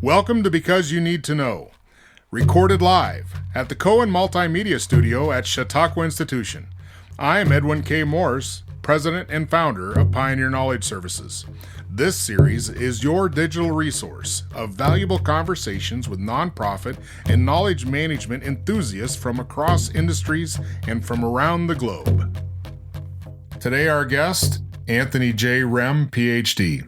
Welcome to Because You Need to Know, recorded live at the Cohen Multimedia Studio at Chautauqua Institution. I'm Edwin K. Morse, President and founder of Pioneer Knowledge Services. This series is your digital resource of valuable conversations with nonprofit and knowledge management enthusiasts from across industries and from around the globe. Today our guest, Anthony J. Rhem, PhD.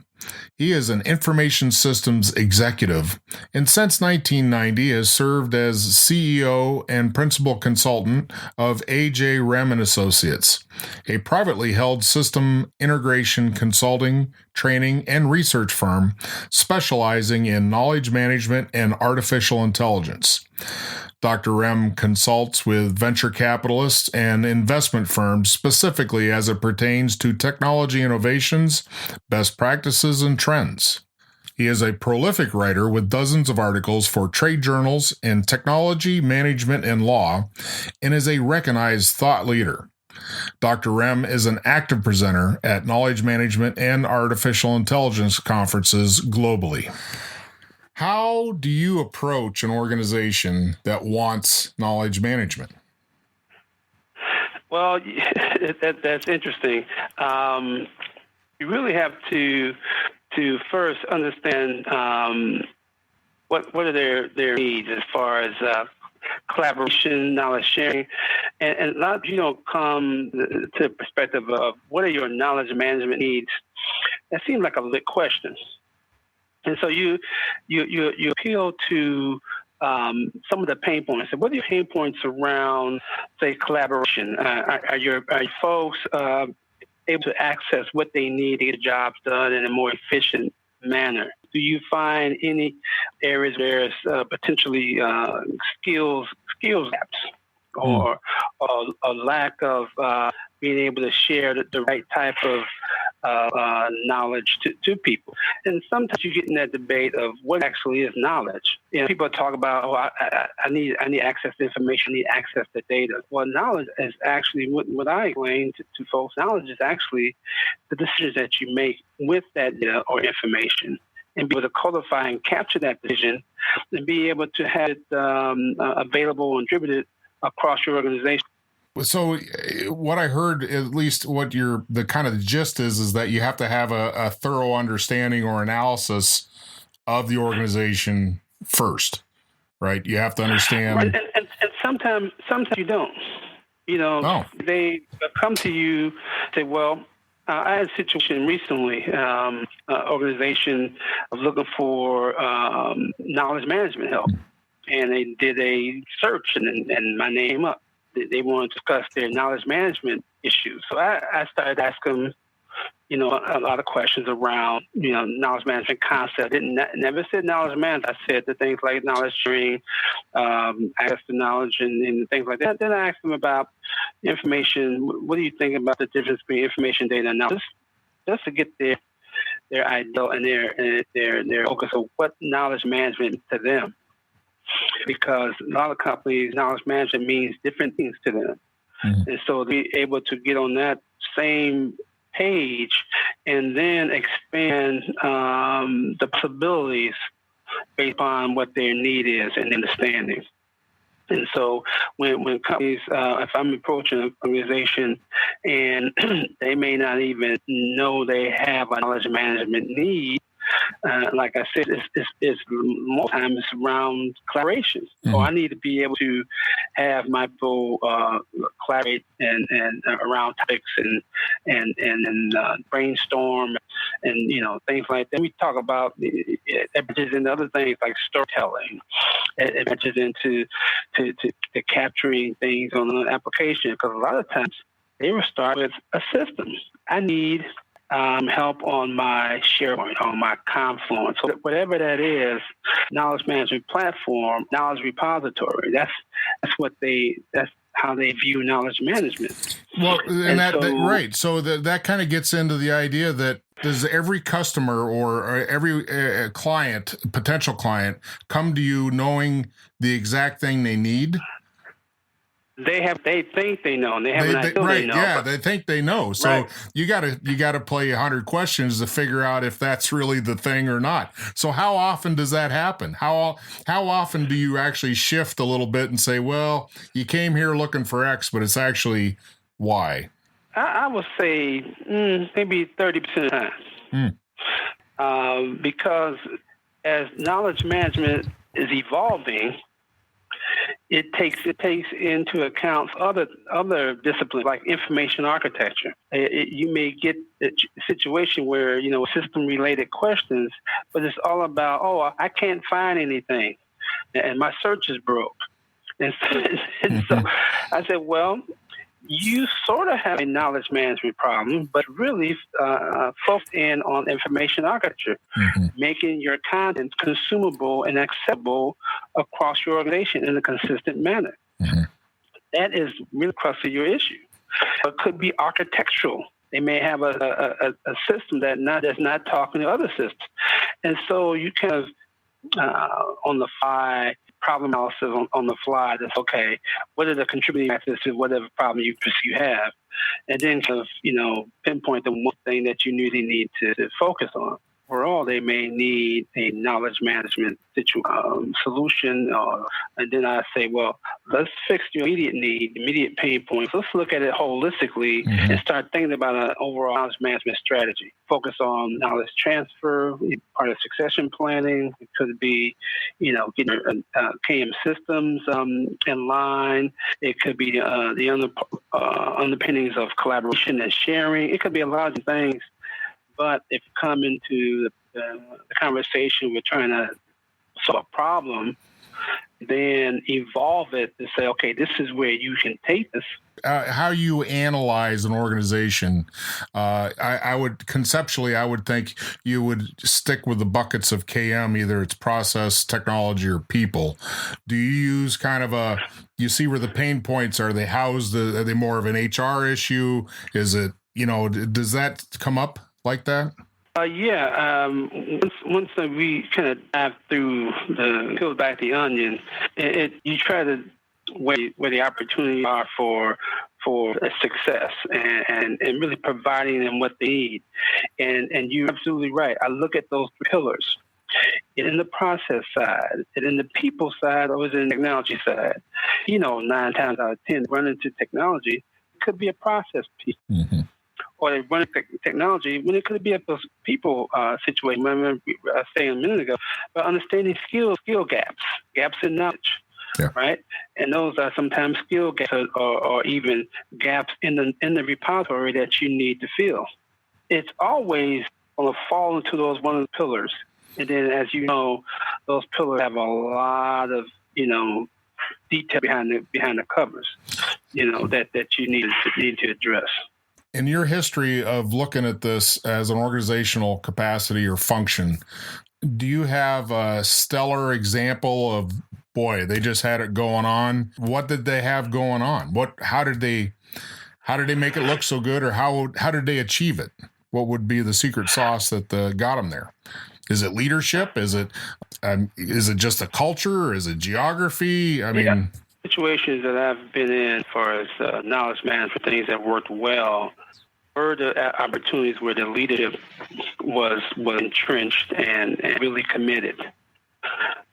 He is an information systems executive and since 1990 has served as CEO and principal consultant of A.J. Rhem and Associates, a privately held system integration consulting, training, and research firm specializing in knowledge management and artificial intelligence. Dr. Rhem consults with venture capitalists and investment firms specifically as it pertains to technology innovations, best practices, and trends. He is a prolific writer with dozens of articles for trade journals in technology, management, and law, and is a recognized thought leader. Dr. Rhem is an active presenter at knowledge management and artificial intelligence conferences globally. How do you approach an organization that wants knowledge management? Well, that's interesting. You really have to first understand what are their needs as far as collaboration, knowledge sharing, and a lot of you don't come to the perspective of what are your knowledge management needs. That seems like a lit question. And so you appeal to some of the pain points. So what are your pain points around, say, collaboration? Are your folks able to access what they need to get jobs done in a more efficient manner? Do you find any areas where there's potentially skills gaps or a lack of being able to share the right type of knowledge to people? And sometimes you get in that debate of what actually is knowledge. You know, people talk about, I need access to information, I need access to data. Well, knowledge is actually, what I explain to folks, knowledge is actually the decisions that you make with that data or information, and be able to codify and capture that decision and be able to have it available and distributed across your organization. So what I heard, at least what the kind of the gist is that you have to have a thorough understanding or analysis of the organization first, right? You have to understand. Right. And sometimes you don't. You know, They come to you, say, well, I had a situation recently, organization was looking for knowledge management help, and they did a search and my name came up. They want to discuss their knowledge management issues. So I started asking, a lot of questions around, knowledge management concept. Never said knowledge management. I said the things like knowledge sharing, access to knowledge and things like that. Then I asked them about information. What do you think about the difference between information, data, and knowledge? Just to get their ideal and their focus of what knowledge management to them. Because a lot of companies, knowledge management means different things to them. Mm-hmm. And so to be able to get on that same page and then expand the possibilities based upon what their need is and understanding. And so when companies, if I'm approaching an organization and they may not even know they have a knowledge management need, like I said, it's most times it's around collaboration. Mm-hmm. So I need to be able to have my people collaborate and around topics and brainstorm and things like that. We talk about it branches into other things like storytelling. It branches into to capturing things on an application, because a lot of times they will start with a system. I need help on my SharePoint, on my Confluence, so whatever that is, knowledge management platform, knowledge repository. That's how they view knowledge management. Well, right. So that kind of gets into the idea that does every customer or every potential client, come to you knowing the exact thing they need? They think they know, and they have an idea right, they know. Yeah, they think they know. So right. you gotta play 100 questions to figure out if that's really the thing or not. So how often does that happen? How often do you actually shift a little bit and say, well, you came here looking for X, but it's actually Y? I would say maybe 30% of the time, because as knowledge management is evolving, it takes into account other disciplines like information architecture. You may get a situation where system related questions, but it's all about I can't find anything, and my search is broke, and so I said, well, you sort of have a knowledge management problem, but really focus in on information architecture, making your content consumable and accessible across your organization in a consistent manner. That is really crux of your issue. It could be architectural. They may have a system that's not talking to other systems. And so you kind of, on the fly, problem analysis on the fly. That's okay. What are the contributing factors to whatever problem you have, and then kind of pinpoint the one thing that you really need to focus on. Overall, they may need a knowledge management solution, and then I say, well, let's fix your immediate pain points. Let's look at it holistically and start thinking about an overall knowledge management strategy. Focus on knowledge transfer, part of succession planning. It could be, getting KM systems in line. It could be the underpinnings of collaboration and sharing. It could be a lot of things. But if you come into the conversation, we're trying to solve a problem, then evolve it to say, okay, this is where you can take this. How you analyze an organization, I would think you would stick with the buckets of KM, either it's process, technology, or people. Do you use kind of you see where the pain points are? They housed? Are they more of an HR issue? Is it, does that come up like that? Once we kind of dive through peel back the onion, you try to where the opportunities are for success and really providing them what they need. And you're absolutely right. I look at those pillars. In the process side, and in the people side, or in the technology side, 9 times out of 10, run into technology, it could be a process piece. Or they run technology when it could be a people situation. I remember I was saying a minute ago, but understanding skill gaps in knowledge, right? And those are sometimes skill gaps or even gaps in the repository that you need to fill. It's always going to fall into one of the pillars. And then, as you know, those pillars have a lot of detail behind the covers, that you need to address. In your history of looking at this as an organizational capacity or function, do you have a stellar example of, boy, they just had it going on? What did they have going on? How did they make it look so good, or how did they achieve it? What would be the secret sauce that got them there? Is it leadership? Is it just a culture? Is it geography? I mean, situations that I've been in, as far as knowledge management, things that worked well, were the opportunities where the leadership was entrenched and really committed.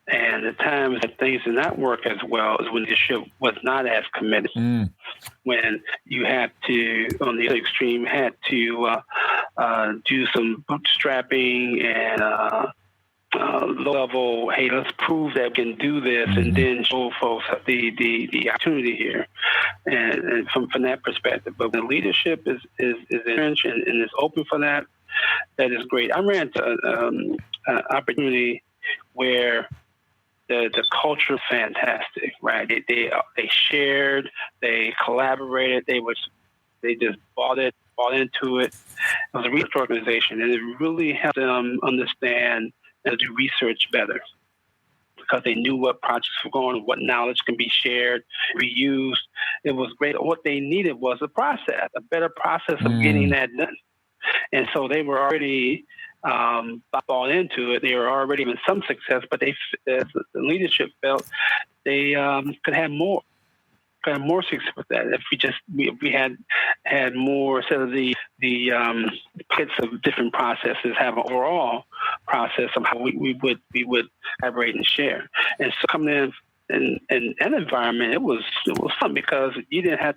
And the times that things did not work as well is when leadership was not as committed. When you had to, on the other extreme, had to do some bootstrapping and low level, hey, let's prove that we can do this, and then show folks the opportunity here, and from that perspective. But when leadership is entrenched and is open for that is great. I ran into an opportunity where the culture is fantastic, right? They shared, they collaborated, they just bought into it. It was a research organization, and it really helped them understand and do research better, because they knew what projects were going, what knowledge can be shared, reused. It was great. What they needed was a better process of getting that done. And so they were already bought into it. They were already having some success, but the leadership felt they could have more. have more success with that if we had more instead of the bits of different processes, have an overall process of how we would collaborate and share. And so coming in an environment, it was fun because you didn't have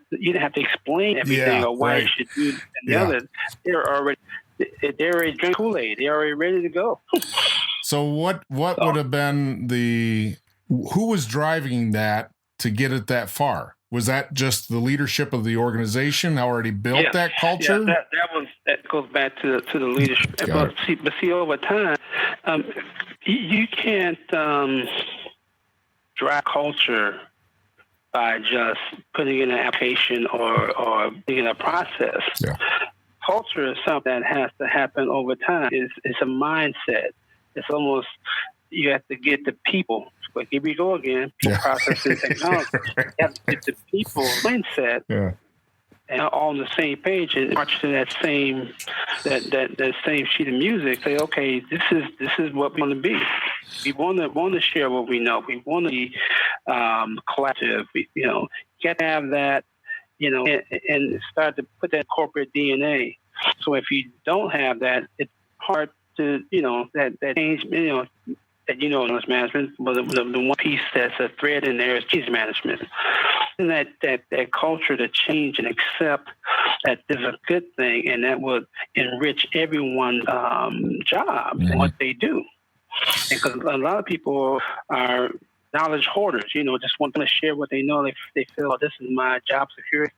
to explain everything or why you should do and the other. They're already drinking Kool-Aid. They're already ready to go. So what would have been who was driving that to get it that far? Was that just the leadership of the organization already built that culture? Yeah, that goes back to the leadership. But see, over time, you can't drive culture by just putting in an application or putting in a process. Yeah. Culture is something that has to happen over time. It's a mindset. It's almost, you have to get the people. But here we go again. People, processes, technology. You have to get the people mindset and all on the same page and march to that same sheet of music. Say, okay, this is what we want to be. We want to share what we know. We want to be collaborative. You got to have that. And start to put that corporate DNA. So if you don't have that, it's hard to that change. Knowledge management, but the one piece that's a thread in there is change management. And that culture to change and accept that is a good thing, and that would enrich everyone's job and what they do. Because a lot of people are knowledge hoarders, just want to share what they know. They feel, this is my job security.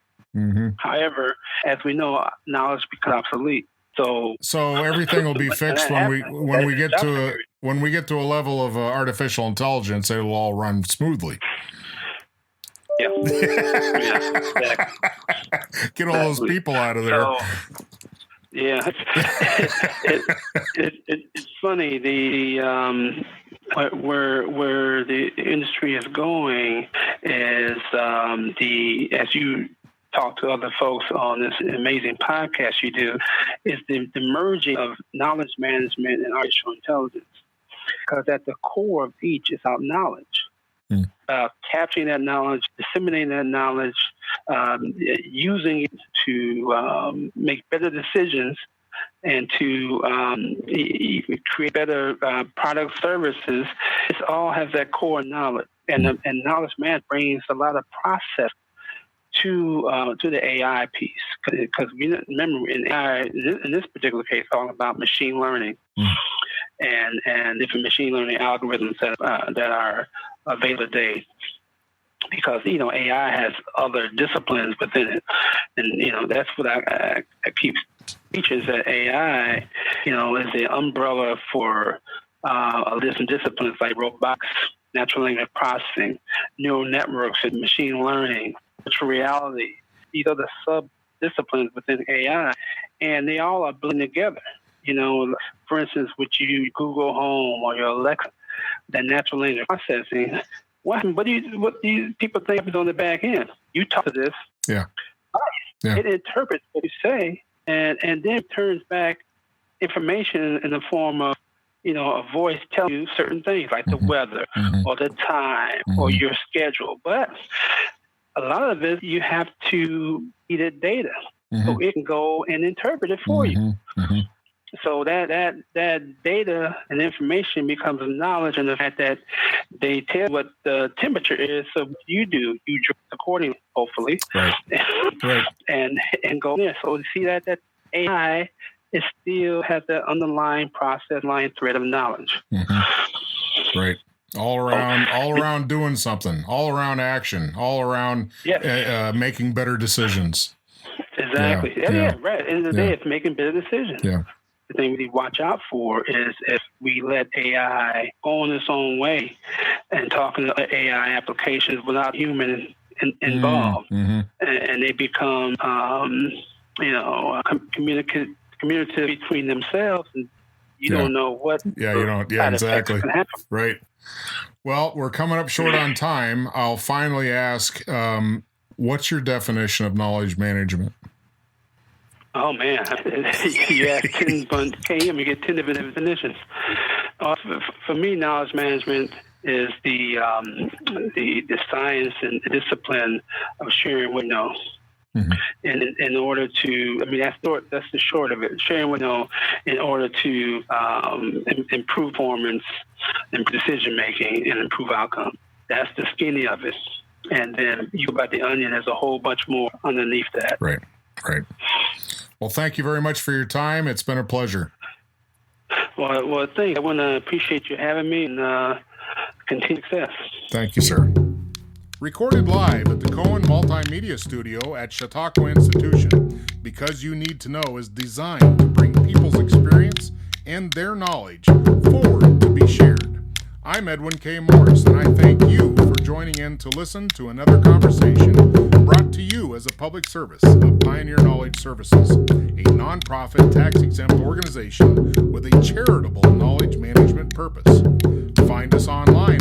However, as we know, knowledge becomes obsolete. So everything will be fixed when we get to a level of artificial intelligence. It'll all run smoothly. Yeah. Exactly. Get all those people out of there. It's funny where the industry is going is as you talk to other folks on this amazing podcast you do, is the merging of knowledge management and artificial intelligence. Because at the core of each is our knowledge. Capturing that knowledge, disseminating that knowledge, using it to make better decisions and to create better product services. It all has that core knowledge. And knowledge management brings a lot of process to the AI piece, because we remember in AI, in this particular case, talking about machine learning and different machine learning algorithms that are available today. Because AI has other disciplines within it, and that's what I keep teaching, is that AI is the umbrella for different disciplines like robotics, natural language processing, neural networks, and machine learning, virtual reality. These are the sub-disciplines within AI, and they all are blending together. For instance, with you Google Home or your Alexa, that natural language processing, what do you people think is on the back end? You talk to this, it interprets what you say, and then it turns back information in the form of a voice telling you certain things like the weather or the time or your schedule. But a lot of it, you have to feed it data so it can go and interpret it for you. So that data and information becomes knowledge, and the fact that they tell what the temperature is, so you dress accordingly, hopefully, right. and go there. So you see that AI it still has that underlying process, line thread of knowledge. Right. All around doing something, all around action, all around making better decisions. Exactly. Yeah, right. At the end of the day, it's making better decisions. Yeah. The thing we watch out for is if we let AI go on its own way and talking to AI applications without human involved, and they become, communicative between themselves, and you don't know what. Yeah, you don't. Yeah, exactly. Right. Well, we're coming up short on time. I'll finally ask, what's your definition of knowledge management? Oh, man. You ask 10 KM, you get 10 different definitions. For me, knowledge management is the science and the discipline of sharing what you know. Mm-hmm. And in order to, that's the short of it. Sharing what you know in order to improve performance, improve decision making, and improve outcome. That's the skinny of it. And then you go about the onion, there's a whole bunch more underneath that. Right. Well, thank you very much for your time. It's been a pleasure. Well, thanks. I want to appreciate you having me and continue success. Thank you, sir. Recorded live at the Cohen Multimedia Studio at Chautauqua Institution, Because You Need to Know is designed to bring people's experience and their knowledge forward to be shared. I'm Edwin K. Morris, and I thank you for joining in to listen to another conversation brought to you as a public service of Pioneer Knowledge Services, a nonprofit tax-exempt organization with a charitable knowledge management purpose. Find us online